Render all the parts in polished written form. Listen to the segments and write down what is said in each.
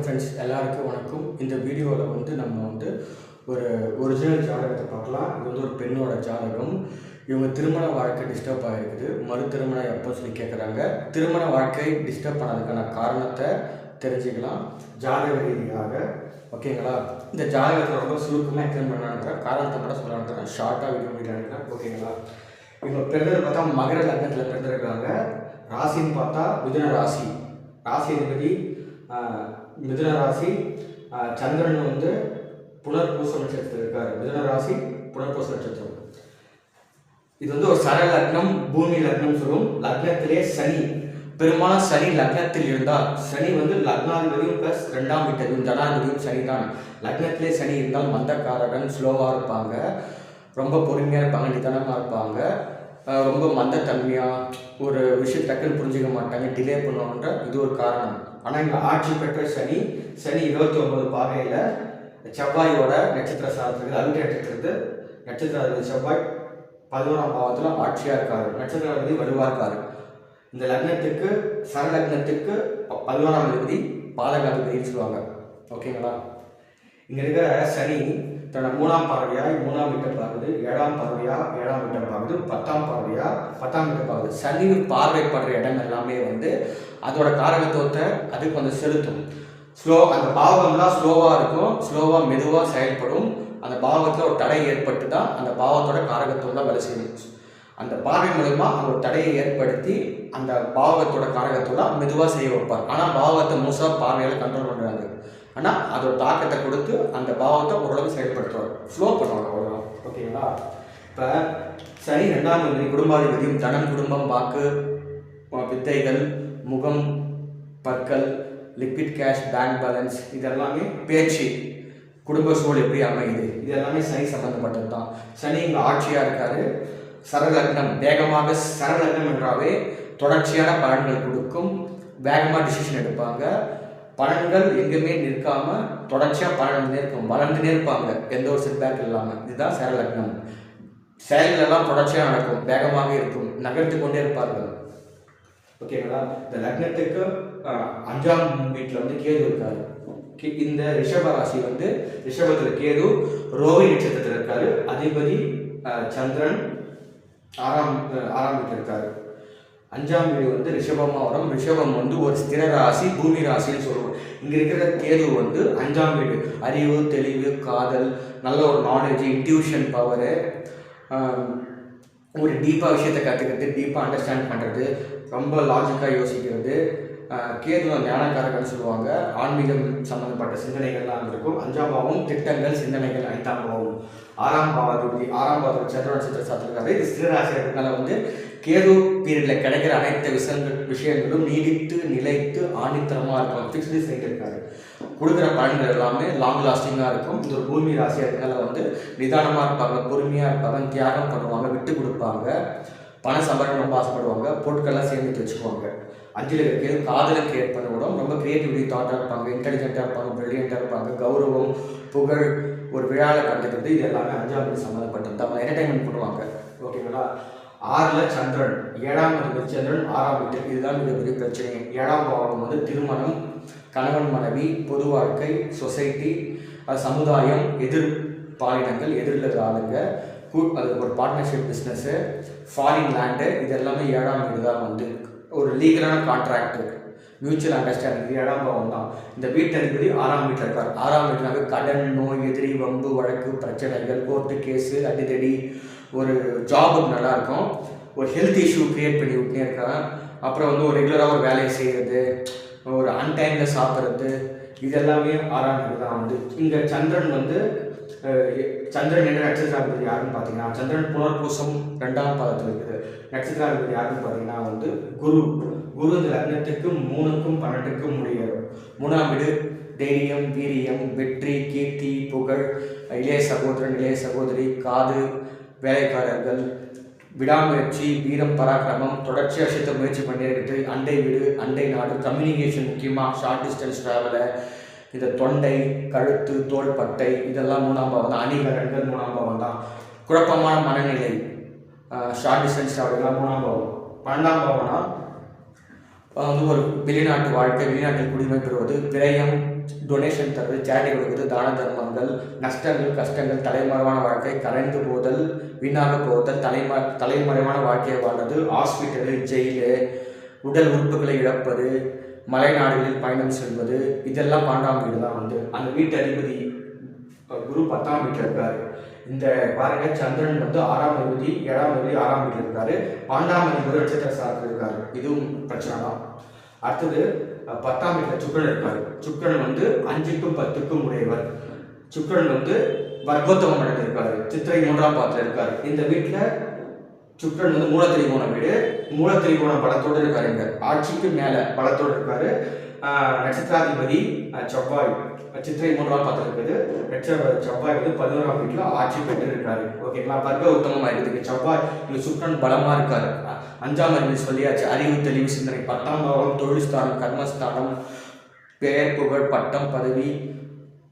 வணக்கம் ஃப்ரெண்ட்ஸ், எல்லாருக்கும் வணக்கம். இந்த வீடியோவில் நம்ம ஒரு ஒரிஜினல் ஜாதகத்தை பார்க்கலாம். இது ஒரு பெண்ணோட ஜாதகம். இவங்க திருமண வாழ்க்கை டிஸ்டர்ப் ஆகிருக்குது. மறு திருமணம் எப்போ சொல்லி கேட்குறாங்க. திருமண வாழ்க்கை டிஸ்டர்ப் பண்ணதுக்கான காரணத்தை தெரிஞ்சுக்கலாம் ஜாதக ரீதியாக. ஓகேங்களா? இந்த ஜாதகத்தை ரொம்ப சுருக்கமாக எக்ஸ்பிளைன் பண்ணானுங்கிறேன். காரணத்தை மட்டும் சொல்லலான்னுறேன். ஷார்ட்டாக வீடியோ பண்ணிட்டானுங்கிறேன். ஓகேங்களா? இவங்க பிறந்தது பார்த்தா மகர லக்னத்தில் பிறந்திருக்காங்க. ராசின்னு பார்த்தா மிதுன ராசி. ராசி அதிபதி மிதுன ராசி. சந்திரன் புனர்பூச நட்சத்திரத்தில் இருக்கார். மிதுன ராசி புனர்பூச நட்சத்திரம். இது ஒரு சர லக்னம், பூமி லக்னம் சொல்லும். லக்னத்திலே சனி, பெரும்பாலும் சனி லக்னத்தில் இருந்தால், சனி லக்னாதிபதியும் பிளஸ் 2ஆம் வீட்டதியும் ஜனாதிபதியும் சனி தான். லக்னத்திலே சனி இருந்தால் மந்தக்காரகன், ஸ்லோவாக இருப்பாங்க, ரொம்ப பொறுமையாக இருப்பாங்க, நிதானமாக இருப்பாங்க, ரொம்ப மந்தத்தன்மையாக ஒரு விஷயம் டக்குன்னு புரிஞ்சிக்க மாட்டாங்க, டிலே பண்ணுவாங்கன்ற இது ஒரு காரணம். ஆனால் இங்கே ஆட்சி பெற்ற சனி 29 பாகையில் செவ்வாயோட நட்சத்திர சாதத்துக்கு அவிட்ட நட்சத்திரத்து நட்சத்திராதிபதி செவ்வாய் 11ஆம் பாவத்தில் ஆட்சியாக இருக்காரு. நட்சத்திராதிபதி வலுவாக இருக்காரு. இந்த லக்னத்துக்கு சர லக்னத்துக்கு 11ஆம் அதிபதி பாதகாதிபதினு சொல்லுவாங்க. ஓகேங்களா? இங்கே இருக்கிற சனி தன்னோட 3ஆம் பார்வையாய் 3ஆம் வீட்டை பார்க்குது, 7ஆம் பார்வையாக 7ஆம் வீட்டை பார்க்குது, 10ஆம் பார்வையாக 10ஆம் வீட்டை பார்க்குது. சனி பார்வைப்படுற இடம் எல்லாமே அதோட காரகத்துவத்தை அதுக்கு செலுத்தும். அந்த பாவம்லாம் ஸ்லோவாக இருக்கும், ஸ்லோவாக மெதுவாக செயல்படும். அந்த பாவத்தில் ஒரு தடை ஏற்பட்டு தான் அந்த பாவத்தோட காரகத்துவம் தான் வேலை செய்யும். அந்த பார்வை மூலமா அந்த ஒரு தடையை ஏற்படுத்தி அந்த பாவத்தோட காரகத்துவம் மெதுவாக செய்ய வைப்பார். ஆனால் பாவத்தை முழுசாக பார்வையால் கண்ட்ரோல் பண்ணுறாங்க. ஆனால் அதோட தாக்கத்தை கொடுத்து அந்த பாவத்தை ஓரளவு செயல்படுத்துவார், ஸ்லோ பண்ணுவாங்க, அவ்வளோதான். ஓகேங்களா? இப்போ சனி 2ஆம் அதிபதி குடும்பாதிபதியும் தனம், குடும்பம், வாக்கு, வித்தைகள், முகம், பற்கள், லிக்விட் கேஷ், பேங்க் பேலன்ஸ், இதெல்லாமே பேச்சு, குடும்ப சூழல் எப்படி அமையுது, இது எல்லாமே சனி சம்பந்தப்பட்டது தான். சனி இங்கே ஆட்சியாக இருக்காரு. சரலக்னம், வேகமாக சரலக்னம் என்றாவே தொடர்ச்சியான பலன்கள் கொடுக்கும், வேகமாக டிசிஷன் எடுப்பாங்க, பலன்கள் எங்குமே நிற்காம தொடர்ச்சியாக பலன் இருக்கும், வளர்ந்துனே இருப்பாங்க, எந்த ஒரு செட்பேக் இல்லாமல். இதுதான் சரலக்னம். செயல்கள் எல்லாம் தொடர்ச்சியாக நடக்கும், வேகமாக இருக்கும், நகர்த்து கொண்டே இருப்பார்கள். ஓகேங்களா? இந்த லக்னத்துக்கு 5ஆம் வீட்டில் கேது இருக்காரு. இந்த ரிஷப ராசி ரிஷபத்தில் கேது ரோஹி நட்சத்திரத்தில் இருக்காரு. அதிபதி சந்திரன் 6ஆம் வீட்டில் இருக்காரு. 5ஆம் வீடு ரிஷபமாக வரும். ரிஷபம் ஒரு ஸ்திர ராசி, பூமி ராசின்னு சொல்லுவோம். இங்கே இருக்கிற கேது 5ஆம் வீடு, அறிவு, தெளிவு, காதல், நல்ல ஒரு நாலேஜ், இன்ட்யூஷன் பவரு, ஒரு டீப்பாக விஷயத்தை கற்றுக்கிறது, டீப்பாக அண்டர்ஸ்டாண்ட் பண்ணுறது, ரொம்ப லாஜிக்காக யோசிக்கிறது. கேது ஞானக்காரகன்னு சொல்லுவாங்க. ஆன்மீகம் சம்மந்தப்பட்ட சிந்தனைகள்லாம் இருக்கும். 5ஆம் பாவம் திட்டங்கள், சிந்தனைகள். 5ஆம் பாவம் 6ஆம் பாவத்தில் சந்திர நட்சத்திர சாத்திருக்காரு. இது ஸ்திரராசி இருக்கிறதுனால கேது பீரியடில் கிடைக்கிற அனைத்து விஷயங்களும் நீடித்து நிலைத்து ஆணித்தரமாக இருக்கும். ஃபிக்ஸ்டு சைடு இருக்காரு. கொடுக்குற பலன்கள் எல்லாமே லாங் லாஸ்டிங்காக இருக்கும். இது ஒரு பூமி ராசியாக இருக்கிறதுனால நிதானமாக இருப்பாங்க, பொறுமையாக இருப்பாங்க, தியாகம் பண்ணுவாங்க, விட்டு கொடுப்பாங்க, பண சம்பாதிக்க ரொம்ப ஆசைப்படுவாங்க, பொருட்கள்லாம் சேர்ந்துட்டு வச்சுக்குவாங்க. 5ல் இருக்கிறது காதலை கிரியேட் பண்ண விடும். ரொம்ப கிரியேட்டிவிட்டி தாட்டாக இருப்பாங்க, இன்டெலிஜென்ட்டாக இருப்பாங்க, பிரில்லியண்ட்டாக இருப்பாங்க, கௌரவம், புகழ், ஒரு விழாவில் கண்டுக்கிறது, இது எல்லாமே 5ஆம் வீடு சம்மந்தப்பட்டது. அவங்க என்டர்டைன்மெண்ட் பண்ணுவாங்க. ஓகேங்களா? 6ல் சந்திரன், 7ஆம் அதிபதி சந்திரன் 6ஆம் வீட்டு. இதுதான் மிகப்பெரிய பிரச்சனை. 7ஆம் பாவம் திருமணம், கணவன் மனைவி, பொது வாழ்க்கை, சொசைட்டி, சமுதாயம், எதிர் பாலினங்கள், எதிரில் ஆளுங்க, அது ஒரு பார்ட்னர்ஷிப் பிஸ்னஸ்ஸு, ஃபாரின் லேண்டு, இது எல்லாமே 7ஆம் வீடு தான். ஒரு லீகலான கான்ட்ராக்டு, மியூச்சுவல் அண்டர்ஸ்டாண்டிங், இது 7ஆம் பாவம் தான். இந்த வீட்டு அதிபதி 6ஆம் வீட்டில் இருக்கார். 6ஆம் வீட்டில் கடன், நோய், எதிரி, வம்பு, வழக்கு, பிரச்சனைகள், கோர்ட்டு கேஸு, அடிதடி, ஒரு ஜாபுக்கு நல்லாயிருக்கும், ஒரு ஹெல்த் இஷ்யூ க்ரியேட் பண்ணி விட்டுனே இருக்கான். அப்புறம் ஒரு ரெகுலராக ஒரு வேலையை செய்கிறது, ஒரு அன்டைமில் சாப்பிட்றது, இது எல்லாமே 6ஆம் வீடு தான். இங்கே சந்திரன் சந்திரன் என்ற நட்சத்திராதிபதி யாருன்னு பார்த்தீங்கன்னா, சந்திரன் புனர்பூசம் 2ஆம் பாதத்தில் இருக்குது. நட்சத்திராதிபதி யாருன்னு பார்த்தீங்கன்னா குரு. குரு இந்த லக்னத்துக்கு 3க்கும் 12க்கும் முடியாது. 3ஆம் வீடு தைரியம், வீரியம், வெற்றி, கீர்த்தி, புகழ், இளைய சகோதரன், இளைய சகோதரி, காது, வேலைக்காரர்கள், விடாமுயற்சி, வீரம், பராக்கிரமம், தொடர்ச்சியாக விஷயத்தை முயற்சி பண்ணி இருக்குது. அண்டை வீடு, அண்டை நாடு, கம்யூனிகேஷன், முக்கியமாக ஷார்ட் டிஸ்டன்ஸ் ட்ராவலை, இந்த தொண்டை, கழுத்து, தோள்பட்டை, இதெல்லாம் 3ஆம் பாவம் தான். அணிகலன்கள் 3ஆம் பாவம் தான். குழப்பமான மனநிலை, ஷார்ட் டிஸ்டன்ஸ் ட்ராவல், 3ஆம் பாவம். 12ஆம் பாவம்னா வந்து ஒரு வெளிநாட்டு வாழ்க்கை, வெளிநாட்டில் குடிமை பெறுவது, விரயம், டொனேஷன் தருவது, சேரிட்டி கொடுக்குறது, தான தர்மங்கள், நஷ்டங்கள், கஷ்டங்கள், தலைமறைவான வாழ்க்கை, கரைந்து போதல், வீணாக போதல், தலைமறைவான வாழ்க்கையை வாழ்வது, ஹாஸ்பிட்டலு, ஜெயிலு, உடல் உறுப்புகளை இழப்பது, மலைநாடுகளில் பயணம் செல்வது, இதெல்லாம் 12ஆம் வீடு தான் வந்து. அந்த வீட்டு அதிபதி குரு 10ஆம் வீட்டில் இருக்காரு. இந்த பாருங்க, சந்திரன் வந்து 6ஆம் அதிபதி, 7ஆம் அதிபதி 6ஆம் வீட்டில் இருக்காரு. 12ஆம் அதிபதி நட்சத்திர சாரத்தில் இருக்காரு. இதுவும் பிரச்சனை தான். அடுத்தது 10ஆம் வீட்டில் சுக்கிரன் இருக்காரு. சுக்கிரன் வந்து 5க்கும் 10க்கும் உடையவர். சுக்கிரன் வந்து வர்க்கோத்தமம் அடைந்திருக்காரு. சித்திரை 3ஆம் பாதத்தில் இருக்காரு. இந்த வீட்டில் சுக்கிரன் வந்து மூலத்திரிகோண வீடு, மூலத்திரிகோண பலத்தோடு இருக்காரு. இங்க ஆட்சிக்கு மேல பலத்தோடு இருக்காரு. நட்சத்திராதிபதி செவ்வாய் சித்திரை 3ஆம் பாதத்தில் இருக்குது. செவ்வாய் வந்து 11ஆம் வீட்டில் ஆட்சி பெற்று இருக்காரு. ஓகேங்களா, வர்க்க உத்தமமா இருக்குது. செவ்வாய் இங்க சுக்கிரன் பலமா இருக்காரு. 5ஆம் அதிபதி சொல்லியாச்சு, அறிவு, தெளிவு, சிந்தனை. 10ஆம் பாவம் தொழில் ஸ்தானம், கர்மஸ்தானம், பெயர், புகழ், பட்டம், பதவி,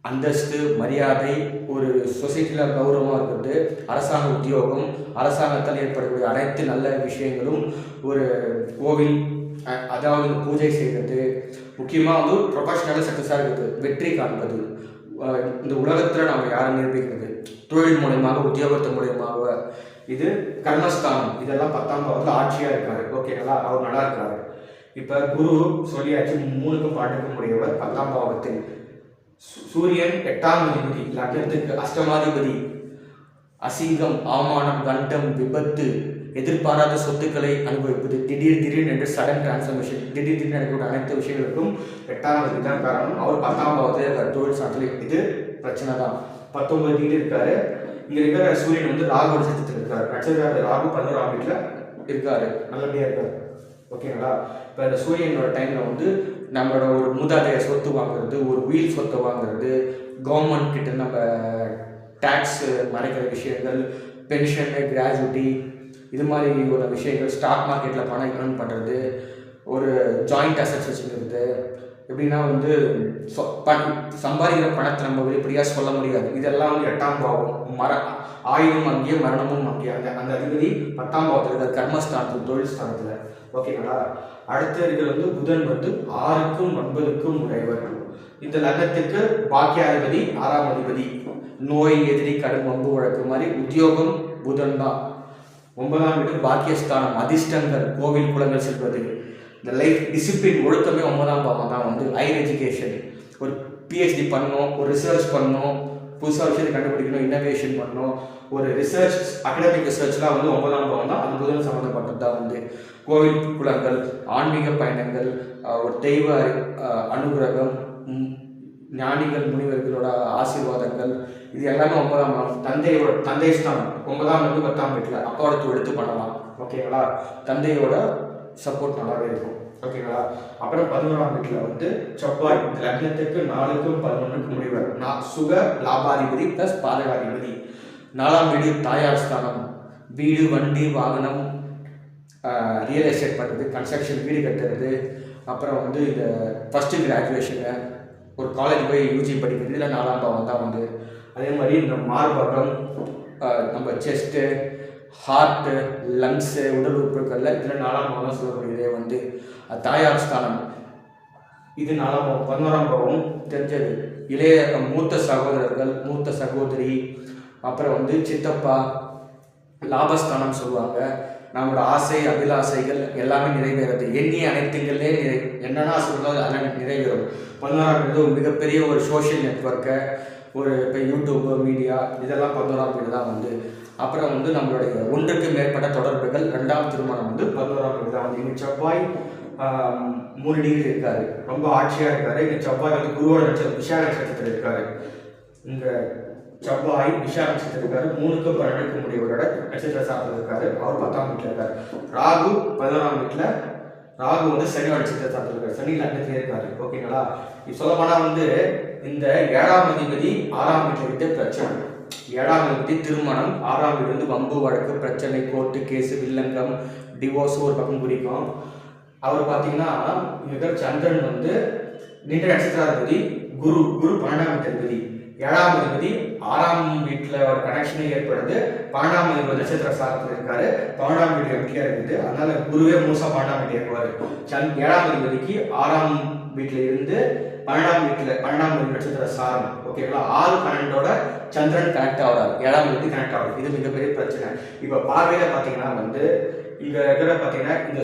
அந்தஸ்து, மரியாதை, ஒரு சொசைட்டியில் கௌரவமாக இருக்கிறது, அரசாங்க உத்தியோகம், அரசாங்கத்தால் ஏற்படக்கூடிய அனைத்து நல்ல விஷயங்களும், ஒரு கோவில், அதாவது பூஜை செய்கிறது, முக்கியமாக வந்து ப்ரொஃபஷனலாக சக்ஸஸாக இருக்குது, வெற்றி காண்பது, இந்த உலகத்தில் நம்ம யாரை நிரூபிக்கிறது, தொழில் மூலயமாக, உத்தியோகத்தின் மூலயமாக. இது கர்மஸ்தானம். இதெல்லாம் 10ஆம் பாவத்தில் ஆட்சியாக இருக்காரு. ஓகேங்களா, அவர் நல்லா இருக்காரு. இப்போ குரு சொல்லியாச்சு 3க்கும் 12க்கும் உடையவர் 10ஆம் பாவத்தில். சூரியன் 8ஆம் அதிபதி, லக்னத்துக்கு அஷ்டமாதிபதி. அசிங்கம், அவமானம், கண்டம், விபத்து, எதிர்பாராத சொத்துக்களை அனுபவிப்பது, திடீர் என்று சடன் டிரான்ஸ்ஃபர்மேஷன், திடீர் நடக்கக்கூடிய அனைத்து விஷயங்களுக்கும் 8ஆம் அதிபதி தான் காரணம். அவர் 10ஆம் பாவத்தில் இருக்கார், தொழில் சார்ந்த. இது பிரச்சனை தான். 19 டிகிரி இருக்காரு. இங்க இருக்கிற சூரியன் வந்து ராகு நட்சத்திரத்தில் இருக்காரு. நட்சத்திர ராகு 11ஆம் வீட்டில் இருக்காரு, நல்லபடியா இருக்காரு. ஓகேங்களா, இப்போ இந்த சூரியனோட டைம்ல வந்து நம்மளோட ஒரு மூதாதைய சொத்து வாங்குறது, ஒரு உயிர் சொத்தை வாங்குறது, கவர்மெண்ட் கிட்ட நம்ம டேக்ஸ் மறைக்கிற விஷயங்கள், பென்ஷனு, கிராஜுவிட்டி, இது மாதிரி ஒரு விஷயங்கள், ஸ்டாக் மார்க்கெட்டில் பணம் ஏர்ன் பண்ணுறது, ஒரு ஜாயிண்ட் அசட்ஸ் வச்சுக்கிறது. எப்படின்னா வந்து சம்பாதிக்கிற பணத்தை நம்ம வெளிப்படையாக சொல்ல முடியாது. இதெல்லாம் வந்து 8ஆம் பாவம். ஆயுதம் அங்கேயே, மரணமும் அங்கேயே. அந்த அதிபதி 10ஆம் பாவத்தில் இருக்கிற கர்மஸ்தானத்தில், தொழில் ஸ்தானத்தில். ஓகேங்களா, அடுத்த இருக்கிறது வந்து புதன் வந்து 6க்கும் 9க்கும் உடையவர். இந்த லக்னத்துக்கு பாக்கியாதிபதி 6ஆம் அதிபதி. நோய், எதிரி, கடும், வம்பு வழக்கு மாதிரி உத்தியோகம் புதன் தான். 9ஆம் வீடு பாக்கியஸ்தானம், அதிர்ஷ்டங்கள், கோவில் குளங்கள் செல்வது, இந்த லைஃப் டிசிப்ளின், ஒழுக்கமே 9ஆம் பாவம் தான் வந்து. ஹையர் எஜுகேஷன், ஒரு பிஹெச்டி பண்ணணும், ஒரு ரிசர்ச் பண்ணணும், புதுசாக விஷயத்தை கண்டுபிடிக்கணும், இன்னோவேஷன் பண்ணணும், ஒரு ரிசர்ச், அகடமிக் ரிசர்ச்லாம் வந்து 9ஆம் பாவம் தான். அது புதன் சம்மந்தப்பட்டது தான் வந்து. கோவில் குளங்கள், ஆன்மீக பயணங்கள், ஒரு தெய்வ அனுகிரகம், ஞானிகள், முனிவர்களோட ஆசீர்வாதங்கள், இது எல்லாமே 9ஆம் பாவம். தந்தை ஸ்தானம் 9ஆம் வந்து 10ஆம் வீட்டில் அப்பாவோட தொழிலுக்கு பண்ணலாம். ஓகேங்களா, தந்தையோட சப்போர்ட் நல்லாவே இருக்கும். ஓகேங்களா, அப்புறம் 11ஆம் வீட்டில் வந்து செவ்வாய், இந்த லக்னத்துக்கு 4க்கும் 11க்கும் முடிவர். சுக லாபாதிபதி ப்ளஸ் பாதகாதிபதி. 4ஆம் வீடு தாயார் ஸ்தானம், வீடு, வண்டி, வாகனம், ரியல் எஸ்டேட் பண்ணுறது, கன்ஸ்ட்ரக்ஷன், வீடு கட்டுறது, அப்புறம் வந்து இந்த ஃபஸ்ட்டு கிராஜுவேஷனு, ஒரு காலேஜ் போய் யூஜி படிக்கிறது, இதில் 4ஆம் பாவம் தான் வந்து. அதே மாதிரி இந்த மார்பகம், நம்ம செஸ்ட்டு, ஹார்ட்டு, லங்ஸு, உடல் உறுப்புகளில் இதில் 4ஆம் பாவம் சொல்லக்கூடியதே வந்து தாயார் ஸ்தானம். இது 4ஆம் பாவம். 11ஆம் பாவம் தெரிஞ்சது, இளைய மூத்த சகோதரர்கள், மூத்த சகோதரி, அப்புறம் வந்து சித்தப்பா, லாபஸ்தானம் சொல்லுவாங்க. நம்மளோட ஆசை, அபிலாசைகள் எல்லாமே நிறைவேறது. எண்ணிய அனைத்துங்களே என்னென்ன சொல்றதோ அதெல்லாம் நிறைவேறும். 11ஆம் வீடு ஒரு மிகப்பெரிய ஒரு சோஷியல் நெட்ஒர்க்கை, ஒரு இப்போ யூடியூப், மீடியா, இதெல்லாம் 11ஆம் வீடு தான் வந்து. அப்புறம் வந்து நம்மளுடைய ஒன்றுக்கு மேற்பட்ட தொடர்புகள், 2ஆம் திருமணம் வந்து 11ஆம் வீடு தான் வந்து. இங்கே செவ்வாய் 3 டிகிரி இருக்காரு, ரொம்ப ஆட்சியாக இருக்காரு. இங்கே செவ்வாய் வந்து குருவோட நட்சத்திரம், விஷாக நட்சத்திரத்தில் இருக்காரு. இங்கே செவ்வாய் விஷா நட்சத்திரம் இருக்காரு. 3க்கும் 12க்கும் உடையவரோட நட்சத்திர சார்பில் இருக்காரு. அவர் 10ஆம் வீட்டில் இருக்காரு. ராகு 11ஆம் வீட்டில். ராகு வந்து சனி நட்சத்திர சார்பில் இருக்காரு. சனி லக்னத்திலே இருக்காரு. ஓகேங்களா, இப்போ சொல்ல போனால் வந்து இந்த 7ஆம் அதிபதி 6ஆம் வீட்டில் விட்டு பிரச்சனை. 7ஆம் அதிபதி திருமணம், 6ஆம் வீடு வந்து வம்பு வழக்கு, பிரச்சனை, கோர்ட்டு கேஸு, வில்லங்கம், டிவோர்ஸ் ஒரு பக்கம் குறிக்கும். அவர் பார்த்தீங்கன்னா இங்கே சந்திரன் வந்து நீண்ட நட்சத்திராதிபதி, குரு 12ஆம் வீட்டு அதிபதி. 7ஆம் அதிபதி 6ஆம் வீட்டில் ஒரு கனெக்ஷனே ஏற்படுது. 12ஆம் அதிபதி நட்சத்திர சாரத்தில் இருக்காரு. 12ஆம் வீடு எம்டியா இருக்குது. அதனால குருவே முழுசா 12ஆம் வீட்டு ஏற்றுவாரு. 7ஆம் அதிபதிக்கு 6ஆம் வீட்டில் இருந்து 12ஆம் வீட்டில் 12ஆம் வீடு நட்சத்திர சாரம். ஓகேங்களா? 6-12ஓட சந்திரன் கனெக்ட் ஆகிறாரு. 7ஆம் வீட்டு கனெக்ட் ஆகுது. இது மிகப்பெரிய பிரச்சனை. இப்போ பார்வையில பார்த்தீங்கன்னா வந்து இங்க இருக்கிற பார்த்தீங்கன்னா இந்த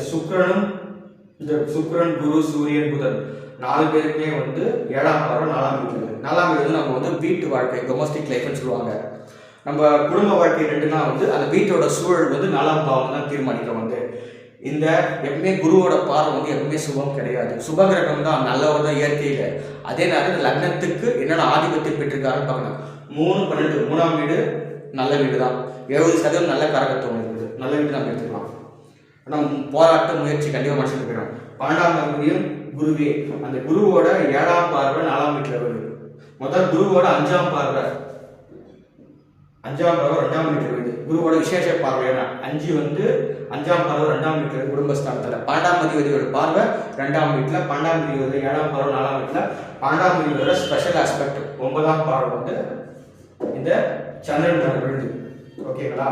சுக்கிரன் குரு சூரியன் புதன் 4 பேருக்குமே வந்து 7ஆம் பார்வை 4ஆம் வீடு. 4ஆம் வீடு நம்ம வந்து வீட்டு வாழ்க்கை டொமஸ்டிக் லைஃப்னு சொல்லுவாங்க. நம்ம குடும்ப வாழ்க்கை ரெண்டுனா வந்து அந்த வீட்டோட சூழல் வந்து 4ஆம் பாவம் தான் தீர்மானிக்கிறோம். வந்து இந்த எப்பவுமே குருவோட பார்வை வந்து எப்பவுமே சுபம் கிடையாது. சுபகிரகம் தான், நல்லவர் தான் இயற்கையில. அதே நேரம் லக்னத்துக்கு என்னென்ன ஆதிபத்தியம் பெற்றிருக்காருன்னு பார்க்கணும். 3-12 3ஆம் வீடு நல்ல வீடு தான். 70% நல்ல காரகத்துவம் இருக்குது. நல்ல வீடு நம்ம எடுத்துக்கலாம். ஆனால் போராட்ட முயற்சி கண்டிப்பாக மனுஷனுக்கு போயிடும். 12ஆம் அதிபதியும் குருவே. அந்த குருவோட 7ஆம் பார்வை 4ஆம் வீட்டில் வருது. முதல் குருவோட 5ஆம் பார்வை 2ஆம் வீட்டில் வருது. குருவோட விசேஷ பார்வையான 5 வந்து 5ஆம் பார்வை 2ஆம் வீட்டில் குடும்பஸ்தானத்தில். 12ஆம் அதிபதியோட பார்வை 2ஆம் வீட்டில், 12ஆம் அதிபதியோட 7ஆம் பார்வை 4ஆம் வீட்டில், 12ஆம் அதிபதியோட ஸ்பெஷல் ஆஸ்பெக்ட் 9ஆம் பார்வை வந்து இந்த சந்திரன் விழுது. ஓகேங்களா?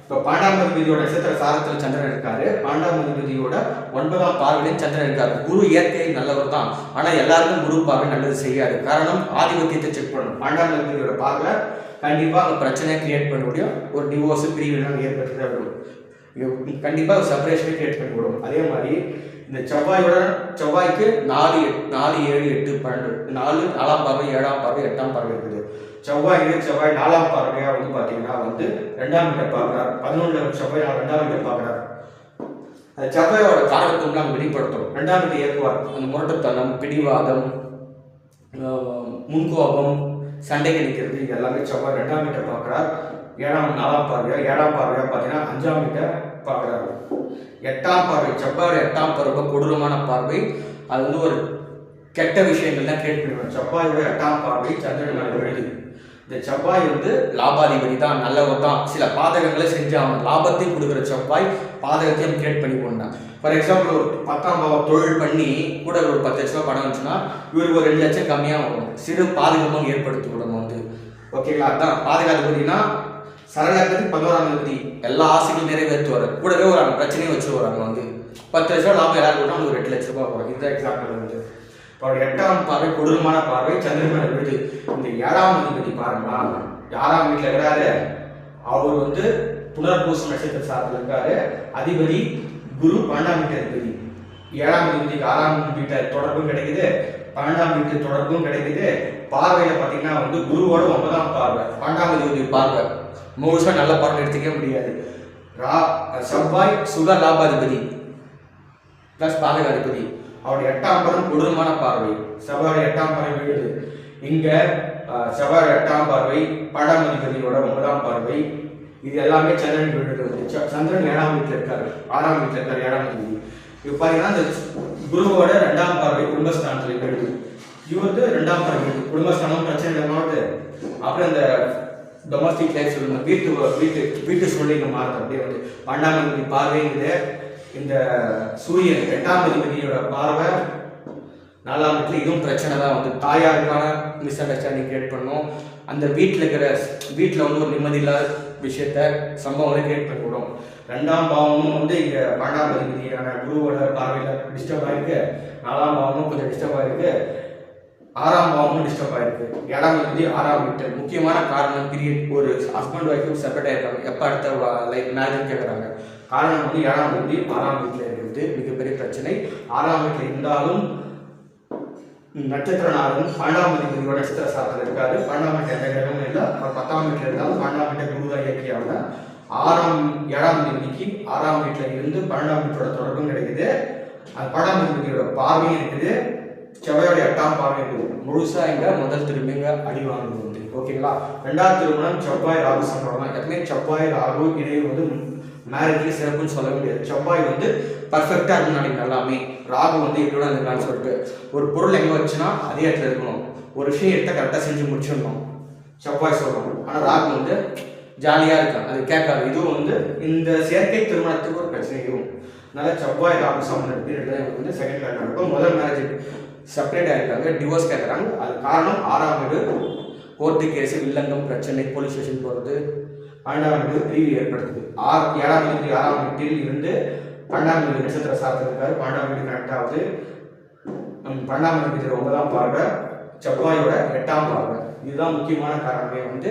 இப்போ 12ஆம் அதிபதியோட நட்சத்திர சாரத்தில் சந்திரன் இருக்காரு. 12ஆம் அதிபதியோட 9ஆம் பார்வையிலும் சந்திரன் இருக்காரு. குரு இயற்கையில் நல்லவர் தான், ஆனால் எல்லாருக்கும் குரு பார்வை நல்லது செய்யாது. காரணம் ஆதிபத்தியத்தை செக் பண்ணணும். 12ஆம் அதிபதியோட பார்வை கண்டிப்பாக அந்த பிரச்சனையை கிரியேட் பண்ண முடியும். ஒரு டிவோர்ஸ் பிரிவுலாம் ஏற்பட்டு தான் வரும். கண்டிப்பாக செப்பரேஷனை கிரியேட் பண்ணி விடும். அதே மாதிரி இந்த செவ்வாய்க்கு 4, 7, 8, 12 4ஆம் பார்வை 7ஆம் பார்வை 8ஆம் பார்வை இருக்குது. செவ்வாய் 4ஆம் பார்வையா வந்து பாத்தீங்கன்னா வந்து 2ஆம் வீட்டை பார்க்கிறார். 11 செவ்வாய் 2ஆம் வீட்டை பார்க்கிறார். அந்த செவ்வாயோட காரகத்துவம் வெளிப்படுத்தும். 2ஆம் வீட்டை இயக்குவார். அந்த முரட்டுத்தனம், பிடிவாதம், முன்கோபம், சண்டைக்கு நிற்கிறது, இது எல்லாமே செவ்வாய் 2ஆம் வீட்டை பார்க்கிறார். 4ஆம் பார்வையா 7ஆம் பார்வையா பார்த்தீங்கன்னா 5ஆம் வீட்டை பார்க்கிறார். 8ஆம் பார்வை செவ்வாயோட 8ஆம் பார்வை கொடூரமான பார்வை. அது வந்து ஒரு கெட்ட விஷயங்கள் தான் கிரியேட் பண்ணுவாங்க. செவ்வாயோட 8ஆம் பார்வை சந்திரன் மேலே விழுது. இந்த செவ்வாய் வந்து லாபாதிபதி தான், நல்லவர் தான். சில பாதகங்களை செஞ்சு அவன் லாபத்தையும் கொடுக்குற செவ்வாய் பாதகத்தையும் கிரியேட் பண்ணி கொண்டான். ஃபார் எக்ஸாம்பிள் ஒரு 10ஆம் பாவம் தொழில் பண்ணி கூட ஒரு 10 லட்ச ரூபா பணம் வந்துச்சுன்னா இவருக்கு ஒரு 2 லட்சம் கம்மியாக வரும். சிறு பாதுகாப்பாக ஏற்படுத்தி விடணும் வந்து. ஓகேங்களா? அதுதான் பாதுகாப்புனா சரலத்துக்கு 11ஆம் அதிபதி எல்லா ஆசைகளும் நிறைவேற்றுவார். கூடவே ஒரு பிரச்சனையும் வச்சு வராங்க வந்து 10 லட்ச ரூபா லாபம் எல்லாரும் கூட ஒரு 8 லட்ச ரூபா வரும். இதுதான் எக்ஸாம்பிள் வந்து. இப்போ 8ஆம் பார்வை கொடூரமான பார்வை சந்திரன் மேலே விழுது. இந்த 7ஆம் அதிபதி பாருங்களா, 6ஆம் வீட்டில் இருக்கிறாரு. அவர் வந்து புனர்பூசம் நட்சத்திர சாரத்தில் இருக்காரு. அதிபதி குரு 12ஆம் வீட்டு அதிபதி. 7ஆம் அதிபதிக்கு 6ஆம் வீட்டை தொடர்பும் கிடைக்குது, 12ஆம் வீட்டு தொடர்பும் கிடைக்குது. பார்வையில பார்த்தீங்கன்னா வந்து குருவோட 9ஆம் பார்வை 12ஆம் அதிபதி பார்வை முழுசா நல்ல பார்வை எடுத்துக்க முடியாது. செவ்வாய் சுக லாபாதிபதி பிளஸ் பாதகாதிபதி. அவருடைய 8ஆம் பார்வை கொடூரமான பார்வை. செவ்வாய் 8ஆம் பார்வை விழுது. இங்க செவ்வாய் 8ஆம் பார்வை 12ஆம் அதிபதியோட 9ஆம் பார்வை. இது எல்லாமே சந்திரன் விழுது. சந்திரன் 7ஆம் வீட்டில் இருக்காரு, 6ஆம் வீட்டில் இருக்காரு 7ஆம் அதிபதி. இப்போ பார்த்தீங்கன்னா இந்த குருவோட 2ஆம் பார்வை குடும்பஸ்தானத்தில் விழுது. இவருக்கு 2ஆம் பார்வை குடும்பஸ்தானம் பிரச்சனை இல்லமாவது. அப்புறம் இந்த டொமஸ்டிக் லைஃப் சொல்லுங்க, வீட்டு சூழ்நிலை மாறுது. அப்படியே வந்து 12ஆம் அதிபதி பார்வைங்குது. இந்த சூரியன் 8ஆம் அதிபதியோட பார்வை 4ஆம் வீட்டில். இதுவும் பிரச்சனை தான் வந்து. தாயாருக்கான மிஸ் அண்டர்ஸ்டாண்டிங் கிரியேட் பண்ணும். அந்த வீட்டில் வந்து ஒரு நிம்மதி இல்லாத விஷயத்த சம்பவங்களை கிரியேட் பண்ணி விடும். 2ஆம் பாவமும் வந்து இங்கே 12ஆம் அதிபதியான குருவோட பார்வையில் டிஸ்டர்ப் ஆகிருக்கு. 4ஆம் பாவமும் கொஞ்சம் டிஸ்டர்ப் ஆகிருக்கு. 6ஆம் பாவமும் டிஸ்டர்ப் ஆகிருக்கு. 7ஆம் அதிபதி 6ஆம் வீட்டு. முக்கியமான காரணம் பீரியட். ஒரு ஹஸ்பண்ட் ஒய்ஃபும் செப்பரேட் ஆகிருக்காங்க. எப்போ அடுத்த லைஃப் மேரேஜ் கேட்குறாங்க. காரணம் வந்து 7ஆம் அதிபதி 6ஆம் வீட்டில் இருக்கிறது மிகப்பெரிய பிரச்சனை. 6ஆம் வீட்டில் இருந்தாலும் நட்சத்திரநாதன் 12ஆம் அதிபதியோட நட்சத்திர சாரத்தில் இருக்காது. 12ஆம் வீட்டில் எந்த கிரகமும் இல்லை. 10ஆம் வீட்டில் இருந்தாலும் 12ஆம் வீட்டை குருவா இயக்கியாவில் 7ஆம் அதிபதிக்கு 6ஆம் வீட்டில் இருந்து 12ஆம் வீட்டோட தொடர்பும் கிடைக்குது. அது 12ஆம் அதிபதியோட பார்வையும் இருக்குது. செவ்வாயோட 8ஆம் பார்வை இருக்குது. முழுசா இங்க முதல் திரும்பிங்க அடி வாங்குது வந்து. ஓகேங்களா? 2ஆவது திருமணம் செவ்வாய் ராகு சம்பவம். எப்பவுமே செவ்வாய் ராகு இணைவு வந்து மேரேஜ்லேயே சிறப்புன்னு சொல்ல முடியாது. செவ்வாய் வந்து பர்ஃபெக்டாக இருக்கணும் நினைக்கிறேன் எல்லாமே. ராகு வந்து இப்படி இருக்கலாம்னு சொல்லிட்டு ஒரு பொருள் எங்கே வச்சுன்னா அதே இடத்துல இருக்கணும். ஒரு விஷயம் எடுத்தால் கரெக்டாக செஞ்சு முடிச்சிடணும் செவ்வாய் சொல்லணும். ஆனால் ராகு வந்து ஜாலியாக இருக்கான், அது கேட்காது. இதுவும் வந்து இந்த செயற்கை திருமணத்துக்கு ஒரு பிரச்சனை இருக்கும். அதனால செவ்வாய் ராகு சம்பந்தம் பீரியட் வந்து செகண்ட் நடக்கும். முதல் மேரேஜ் செப்பரேட் ஆகிருக்காங்க, டிவோர்ஸ் கேட்குறாங்க. அது காரணம் 6ஆம் வீடு கோர்ட்டு கேஸு, வில்லங்கம், பிரச்சனை, போலீஸ் ஸ்டேஷன் போகிறது. 12ஆம் வீடு பிரிவு ஏற்படுத்துது. 7ஆம் வீடு 6ஆம் வீட்டில் இருந்து 12ஆம் வீடு நட்சத்திர சாரத்தில் இருக்காரு. 12ஆம் வீடு கனெக்ட் ஆகுது. 12ஆம் வீடு 9ஆம் பார்வை, செவ்வாயோட 8ஆம் பார்வை. இதுதான் முக்கியமான காரணமே வந்து